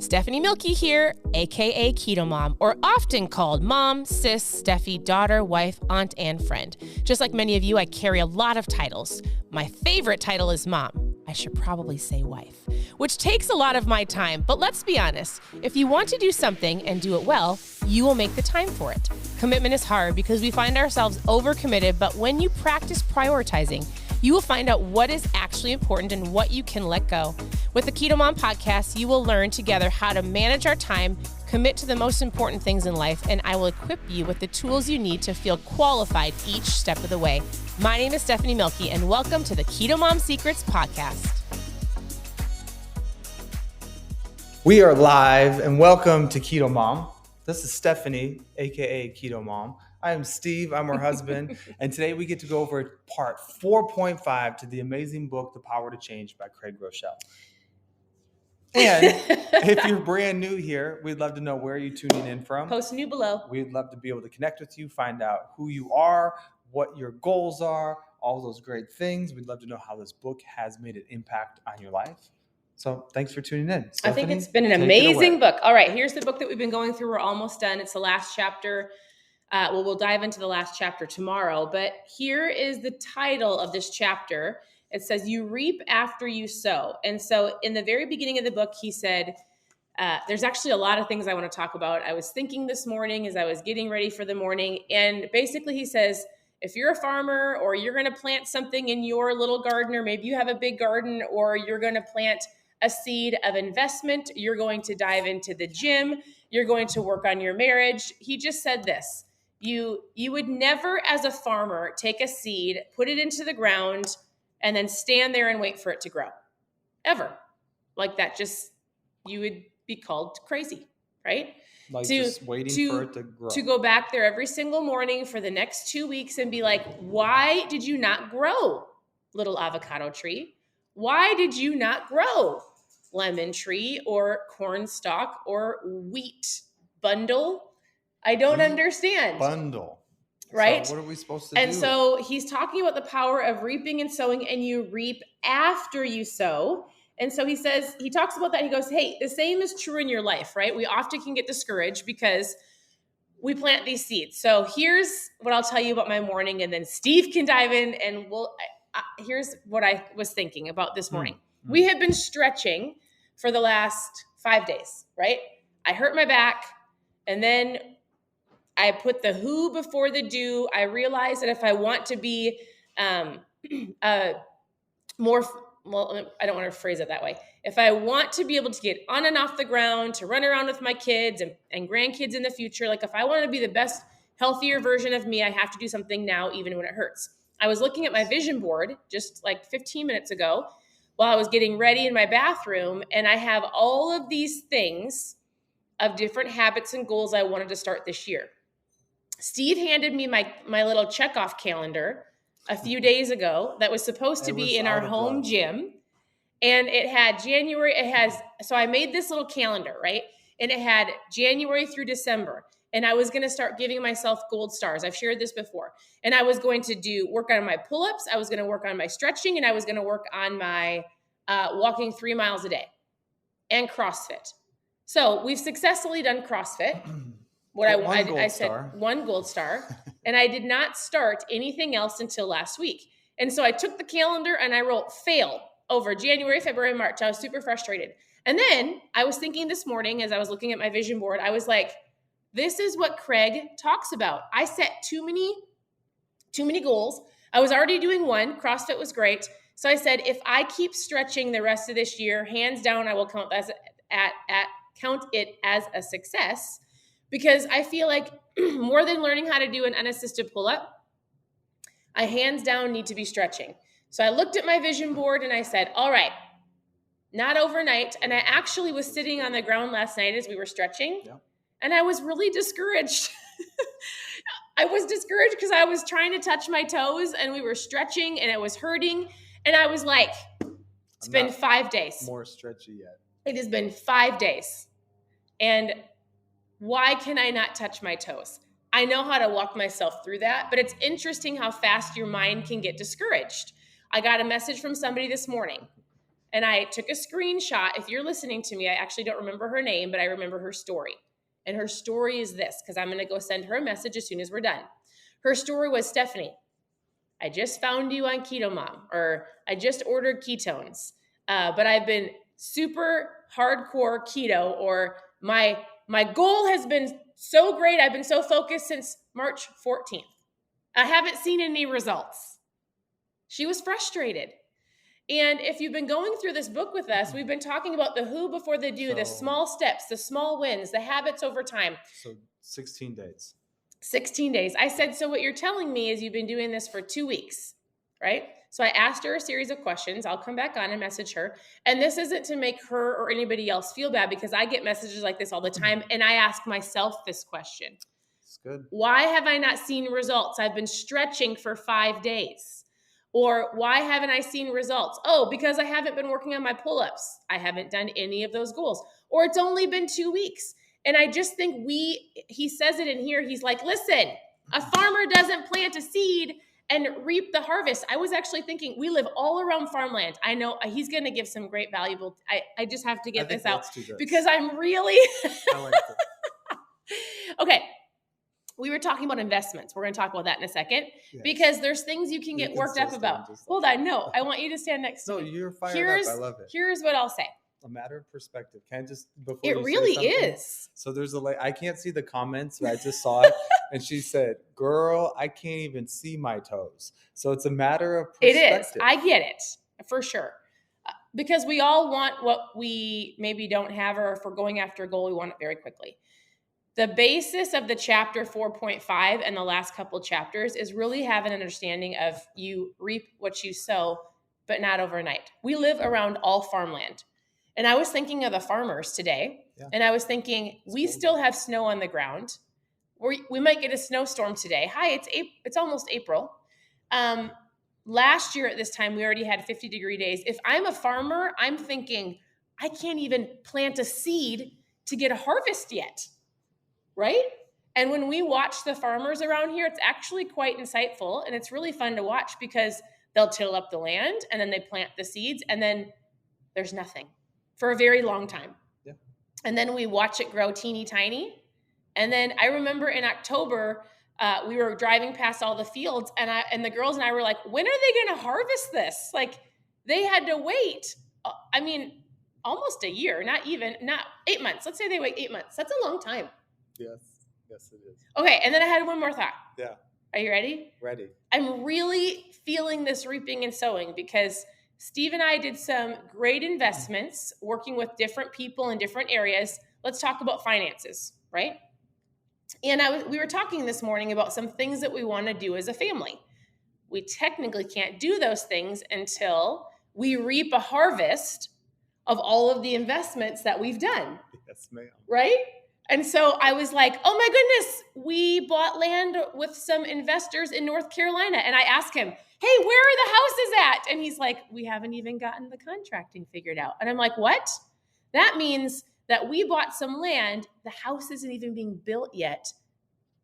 Stephanie Milky here, aka KetoMOM, or often called mom, sis, Steffi, daughter, wife, aunt, and friend. Just like many of you, I carry a lot of titles. My favorite title is mom. I should probably say wife, which takes a lot of my time. But let's be honest, if you want to do something and do it well, you will make the time for it. Commitment is hard because we find ourselves overcommitted, but when you practice prioritizing, you will find out what is actually important and what you can let go. With the KetoMOM podcast, you will learn together how to manage our time, commit to the most important things in life, and I will equip you with the tools you need to feel qualified each step of the way. My name is Stephanie Milky, and welcome to the KetoMOM Secrets podcast. We are live, and welcome to KetoMOM. This is Stephanie, aka KetoMOM. I am Steve, I'm her husband, and today we get to go over part 4.5 to the amazing book, The Power to Change by Craig Groeschel. And if you're brand new here, we'd love to know where you're tuning in from. Post new below. We'd love to be able to connect with you, find out who you are, what your goals are, all those great things. We'd love to know how this book has made an impact on your life. So thanks for tuning in. Stephanie, I think it's been an amazing book. All right, here's the book that we've been going through. We're almost done. It's the last chapter. We'll dive into the last chapter tomorrow, but here is the title of this chapter. It says, "You reap after you sow." And so in the very beginning of the book, he said, there's actually a lot of things I want to talk about. I was thinking this morning as I was getting ready for the morning, and basically he says, if you're a farmer or you're going to plant something in your little garden, or maybe you have a big garden, or you're going to plant a seed of investment, you're going to dive into the gym, you're going to work on your marriage. He just said this. You would never, as a farmer, take a seed, put it into the ground, and then stand there and wait for it to grow. Ever. Like that, just, you would be called crazy, right? Like just waiting for it to grow. To go back there every single morning for the next 2 weeks and be like, why did you not grow, little avocado tree? Why did you not grow, lemon tree or corn stalk or wheat bundle? I don't understand. Bundle. Right? So what are we supposed to do? And so he's talking about the power of reaping and sowing, and you reap after you sow. And so he says, he talks about that. He goes, hey, the same is true in your life, right? We often can get discouraged because we plant these seeds. So here's what I'll tell you about my morning, and then Steve can dive in, and here's what I was thinking about this morning. We have been stretching for the last 5 days, right? I hurt my back, and then I put the who before the do. I realized that if I want to be more, well, I don't want to phrase it that way. If I want to be able to get on and off the ground, to run around with my kids and grandkids in the future, like if I want to be the best, healthier version of me, I have to do something now, even when it hurts. I was looking at my vision board just like 15 minutes ago while I was getting ready in my bathroom, and I have all of these things of different habits and goals I wanted to start this year. Steve handed me my little checkoff calendar a few days ago that was supposed to be in our home gym. And it had so I made this little calendar, right? And it had January through December. And I was going to start giving myself gold stars. I've shared this before. And I was going to work on my pull-ups. I was going to work on my stretching, and I was going to work on my walking 3 miles a day and CrossFit. So we've successfully done CrossFit. I said one gold star, and I did not start anything else until last week. And so I took the calendar and I wrote fail over January, February, March. I was super frustrated. And then I was thinking this morning as I was looking at my vision board, I was like, this is what Craig talks about. I set too many goals. I was already doing one. CrossFit was great. So I said, if I keep stretching the rest of this year, hands down, I will count it as a success. Because I feel like more than learning how to do an unassisted pull-up, I hands down need to be stretching. So I looked at my vision board and I said, all right, not overnight. And I actually was sitting on the ground last night as we were stretching. Yeah. And I was really discouraged. I was discouraged because I was trying to touch my toes and we were stretching and it was hurting. And I was like, it's been 5 days. More stretchy yet. It has been 5 days. And why can I not touch my toes? I know how to walk myself through that, but it's interesting how fast your mind can get discouraged. I got a message from somebody this morning, And I took a screenshot. If you're listening to me, I actually don't remember her name, but I remember her story. And her story is this, because I'm going to go send her a message as soon as we're done. Her story was, Stephanie, I just found you on KetoMOM, or I just ordered ketones, but I've been super hardcore keto, or my goal has been so great. I've been so focused since March 14th. I haven't seen any results. She was frustrated. And if you've been going through this book with us, we've been talking about the who before the do, the small steps, the small wins, the habits over time. So 16 days. 16 days. I said, so what you're telling me is you've been doing this for 2 weeks, right? So I asked her a series of questions. I'll come back on and message her. And this isn't to make her or anybody else feel bad, because I get messages like this all the time. And I ask myself this question. It's good. Why have I not seen results? I've been stretching for 5 days. Or why haven't I seen results? Oh, because I haven't been working on my pull-ups. I haven't done any of those goals. Or it's only been 2 weeks. And I just think he says it in here. He's like, listen, a farmer doesn't plant a seed and reap the harvest. I was actually thinking, we live all around farmland. I know he's going to give some great valuable, I just have to get this out because I'm really, I like it. Okay. We were talking about investments. We're going to talk about that in a second, because there's things you can get worked up about. Hold on. No, I want you to stand next to me. No, you're fired up. I love it. Here's what I'll say. A matter of perspective. Can I just, before it you really say something? Is. So there's I can't see the comments, but I just saw it. And she said, girl, I can't even see my toes. So it's a matter of perspective. It is. I get it for sure. Because we all want what we maybe don't have, or if we're going after a goal, we want it very quickly. The basis of the chapter 4.5 and the last couple chapters is really have an understanding of you reap what you sow, but not overnight. We live around all farmland. And I was thinking of the farmers today, and I was thinking, we still have snow on the ground. We might get a snowstorm today. Hi, it's almost April. Last year at this time, we already had 50-degree days. If I'm a farmer, I'm thinking, I can't even plant a seed to get a harvest yet, right? And when we watch the farmers around here, it's actually quite insightful, and it's really fun to watch, because they'll till up the land, and then they plant the seeds, and then there's nothing for a very long time. Yeah. And then we watch it grow teeny tiny. And then I remember in October, we were driving past all the fields, and the girls and I were like, when are they going to harvest this? Like, they had to wait. Almost a year, not 8 months. Let's say they wait 8 months. That's a long time. Yes, it is. Okay. And then I had one more thought. Yeah. Are you ready? Ready. I'm really feeling this reaping and sowing, because Steve and I did some great investments working with different people in different areas. Let's talk about finances, right? And we were talking this morning about some things that we want to do as a family. We technically can't do those things until we reap a harvest of all of the investments that we've done. Yes, ma'am. Right? And so I was like, oh my goodness, we bought land with some investors in North Carolina. And I asked him, hey, where are the houses at? And he's like, we haven't even gotten the contracting figured out. And I'm like, what? That means that we bought some land. The house isn't even being built yet.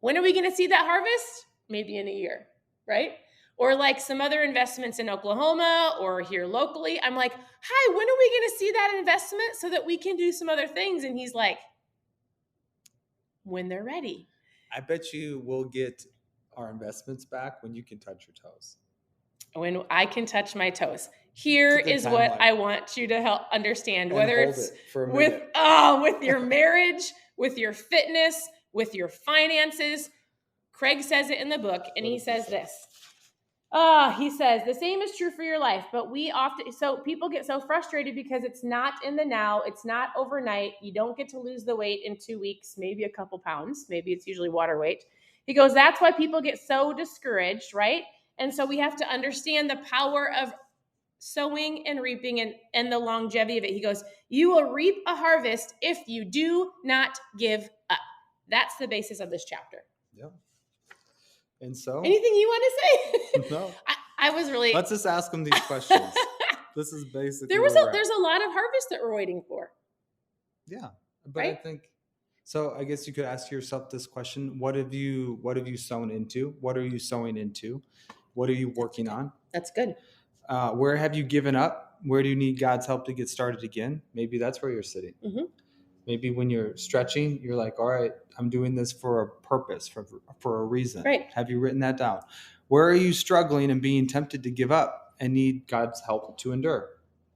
When are we going to see that harvest? Maybe in a year, right? Or like some other investments in Oklahoma or here locally. I'm like, hi, when are we going to see that investment so that we can do some other things? And he's like, when they're ready. I bet you we'll get our investments back when you can touch your toes. When I can touch my toes. Here is what I want you to help understand, whether it's with your marriage, with your fitness, with your finances. Craig says it in the book, and he says this. He says, the same is true for your life, but so people get so frustrated because it's not in the now. It's not overnight. You don't get to lose the weight in 2 weeks, maybe a couple pounds. Maybe it's usually water weight. He goes, that's why people get so discouraged, right? And so we have to understand the power of sowing and reaping and the longevity of it. He goes, you will reap a harvest if you do not give up. That's the basis of this chapter. Yeah. And so, anything you want to say? No. I was really. Let's just ask them these questions. This is basically. There's a lot of harvest that we're waiting for. Yeah, but right? I think so. I guess you could ask yourself this question: What have you sown into? What are you sowing into? What are you working on? That's good. Where have you given up? where do you need God's help to get started again? Maybe that's where you're sitting. Mm-hmm. Maybe when you're stretching, you're like, all right, I'm doing this for a purpose, for a reason. Right. Have you written that down? Where are you struggling and being tempted to give up and need God's help to endure?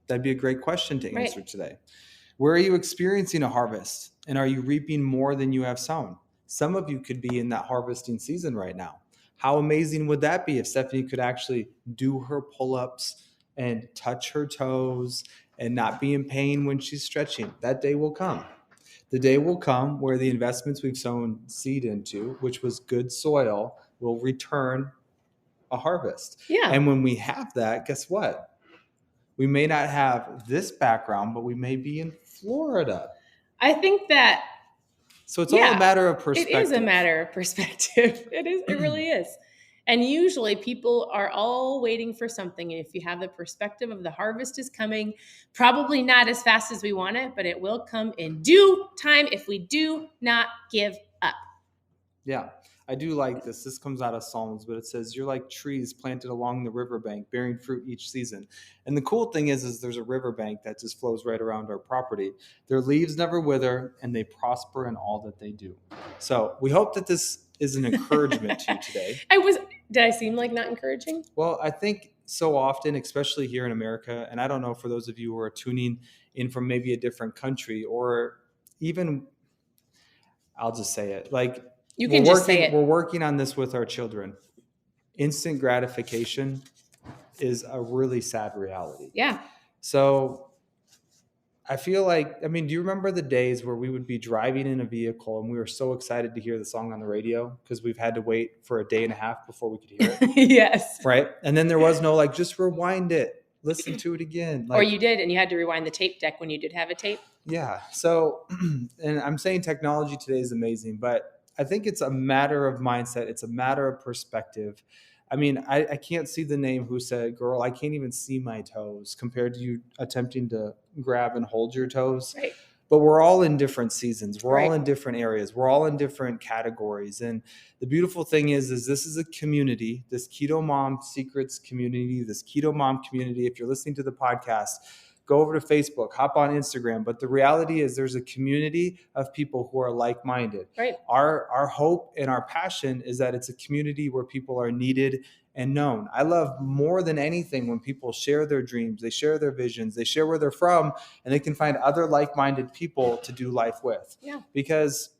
That'd be a great question to answer today. Where are you experiencing a harvest, and are you reaping more than you have sown? Some of you could be in that harvesting season right now. How amazing would that be if Stephanie could actually do her pull-ups and touch her toes and not be in pain when she's stretching? That day will come. The day will come where the investments we've sown seed into, which was good soil, will return a harvest. Yeah. And when we have that, guess what? We may not have this background, but we may be in Florida. I think that. So it's all a matter of perspective. It is a matter of perspective. It really is. And usually people are all waiting for something. And if you have the perspective of the harvest is coming, probably not as fast as we want it, but it will come in due time if we do not give up. Yeah, I do like this. This comes out of Psalms, but it says, you're like trees planted along the riverbank, bearing fruit each season. And the cool thing is there's a riverbank that just flows right around our property. Their leaves never wither, and they prosper in all that they do. So we hope that this is an encouragement to you today. Did I seem like not encouraging? Well, I think so often, especially here in America, and I don't know for those of you who are tuning in from maybe a different country, or even, I'll just say it, like, you can just say it. We're working on this with our children. Instant gratification is a really sad reality. Yeah. So I feel like, do you remember the days where we would be driving in a vehicle and we were so excited to hear the song on the radio because we've had to wait for a day and a half before we could hear it? Yes. Right? And then there was no just rewind it, listen to it again. Or you did, and you had to rewind the tape deck when you did have a tape. Yeah. So, and I'm saying technology today is amazing, but I think it's a matter of mindset. It's a matter of perspective. I can't see the name who said, girl, I can't even see my toes compared to you attempting to grab and hold your toes. Right. But we're all in different seasons. We're all in different areas. We're all in different categories. And the beautiful thing is this is a community, this KetoMOM Secrets community, this KetoMOM community. If you're listening to the podcast, go over to Facebook, hop on Instagram. But the reality is there's a community of people who are like-minded. Right. Our hope and our passion is that it's a community where people are needed and known. I love more than anything when people share their dreams, they share their visions, they share where they're from, and they can find other like-minded people to do life with. Yeah. Because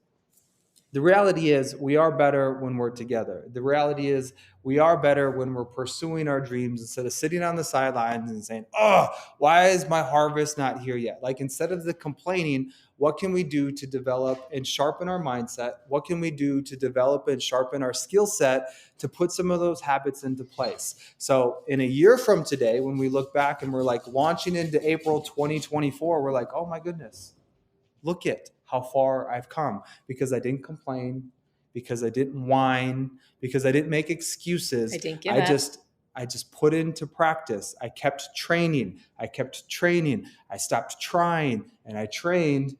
the reality is we are better when we're together. The reality is we are better when we're pursuing our dreams instead of sitting on the sidelines and saying, oh, why is my harvest not here yet? Like, instead of the complaining, what can we do to develop and sharpen our mindset? What can we do to develop and sharpen our skill set to put some of those habits into place? So in a year from today, when we look back and we're launching into April 2024, we're like, oh my goodness, look at how far I've come, because I didn't complain, because I didn't whine, because I didn't make excuses. I didn't give up. I just put into practice. I kept training. I stopped trying, and I trained.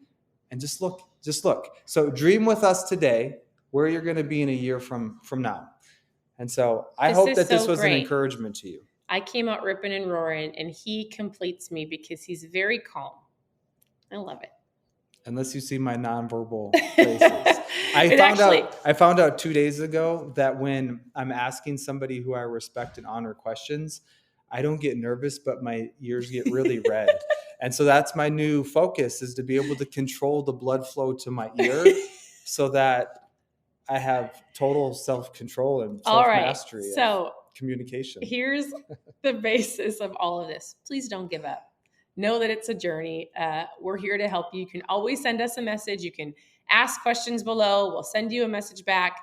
And just look. So dream with us today where you're going to be in a year from now. And so I hope that this was an encouragement to you. I came out ripping and roaring, and he completes me because he's very calm. I love it. Unless you see my nonverbal faces. I found out 2 days ago that when I'm asking somebody who I respect and honor questions, I don't get nervous, but my ears get really red. And so that's my new focus, is to be able to control the blood flow to my ear so that I have total self-control and self-mastery. All right. So communication. Here's the basis of all of this. Please don't give up. Know that it's a journey. We're here to help you. You can always send us a message. You can ask questions below. We'll send you a message back.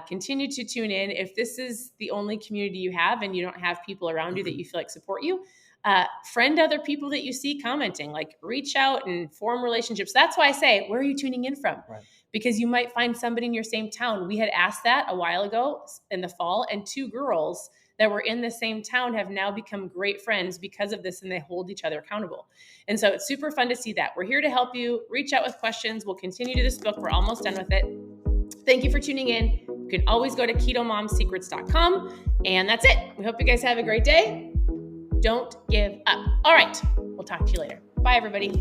Continue to tune in. If this is the only community you have and you don't have people around you that you feel like support you, friend other people that you see commenting, reach out and form relationships. That's why I say, where are you tuning in from? Right. Because you might find somebody in your same town. We had asked that a while ago in the fall, and 2 girls that were in the same town have now become great friends because of this, and they hold each other accountable. And so it's super fun to see that. We're here to help you. Reach out with questions. We'll continue to this book. We're almost done with it. Thank you for tuning in. You can always go to ketomomsecrets.com. And that's it. We hope you guys have a great day. Don't give up. All right. We'll talk to you later. Bye, everybody.